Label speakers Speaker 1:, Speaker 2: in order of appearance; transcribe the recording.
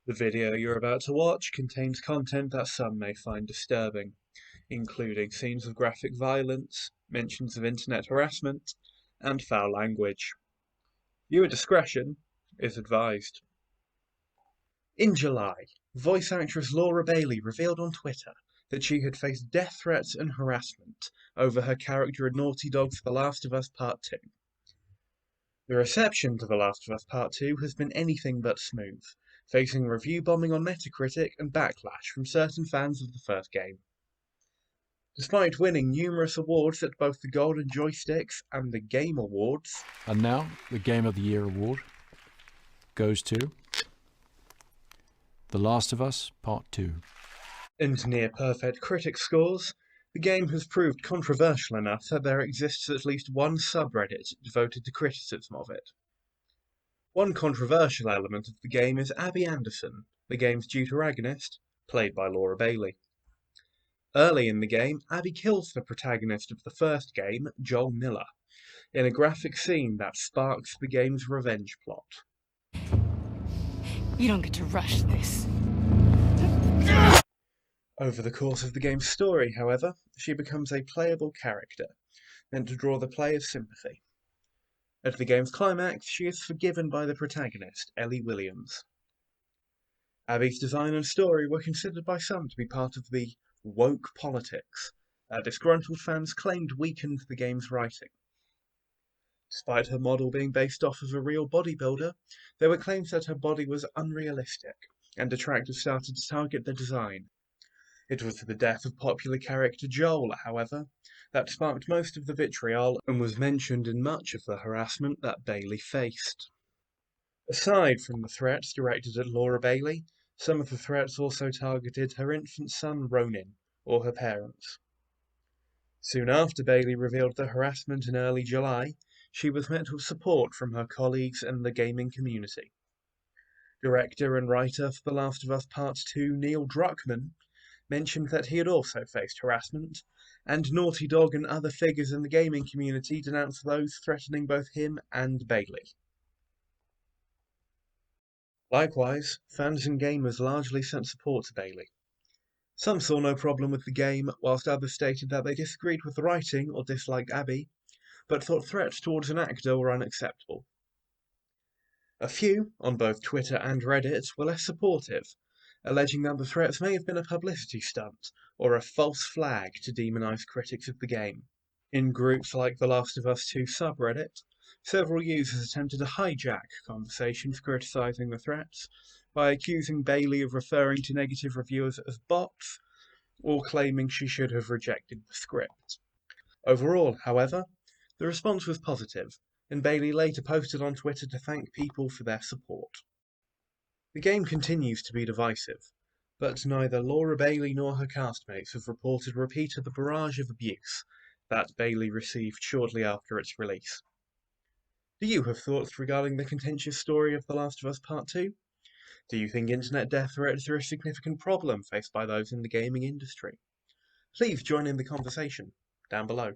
Speaker 1: The video you're about to watch contains content that some may find disturbing, including scenes of graphic violence, mentions of internet harassment, and foul language. Viewer discretion is advised. In July, voice actress Laura Bailey revealed on Twitter that she had faced death threats and harassment over her character in Naughty Dog's The Last of Us Part 2. The reception to The Last of Us Part 2 has been anything but smooth, facing review bombing on Metacritic and backlash from certain fans of the first game. Despite winning numerous awards at both the Golden Joysticks and the Game Awards,
Speaker 2: And now, the Game of the Year award goes to The Last of Us Part 2.
Speaker 1: and near-perfect critic scores, the game has proved controversial enough that there exists at least one subreddit devoted to criticism of it. One controversial element of the game is Abby Anderson, the game's deuteragonist, played by Laura Bailey. Early in the game, Abby kills the protagonist of the first game, Joel Miller, in a graphic scene that sparks the game's revenge plot.
Speaker 3: You don't get to rush this.
Speaker 1: Over the course of the game's story, however, she becomes a playable character, meant to draw the player's sympathy. At the game's climax, she is forgiven by the protagonist, Ellie Williams. Abby's design and story were considered by some to be part of the woke politics that disgruntled fans claimed weakened the game's writing. Despite her model being based off of a real bodybuilder, there were claims that her body was unrealistic, and detractors started to target the design. It was the death of popular character Joel, however, that sparked most of the vitriol and was mentioned in much of the harassment that Bailey faced. Aside from the threats directed at Laura Bailey, some of the threats also targeted her infant son Ronin, or her parents. Soon after Bailey revealed the harassment in early July, she was met with support from her colleagues and the gaming community. Director and writer for The Last of Us Part 2, Neil Druckmann, mentioned that he had also faced harassment, and Naughty Dog and other figures in the gaming community denounced those threatening both him and Bailey. Likewise, fans and gamers largely sent support to Bailey. Some saw no problem with the game, whilst others stated that they disagreed with the writing or disliked Abby, but thought threats towards an actor were unacceptable. A few, on both Twitter and Reddit, were less supportive, alleging that the threats may have been a publicity stunt or a false flag to demonize critics of the game. In groups like the Last of Us 2 subreddit, several users attempted to hijack conversations criticizing the threats by accusing Bailey of referring to negative reviewers as bots or claiming she should have rejected the script. Overall, however, the response was positive, and Bailey later posted on Twitter to thank people for their support. The game continues to be divisive, but neither Laura Bailey nor her castmates have reported repeat of the barrage of abuse that Bailey received shortly after its release. Do you have thoughts regarding the contentious story of The Last of Us Part 2? Do you think internet death threats are a significant problem faced by those in the gaming industry? Please join in the conversation down below.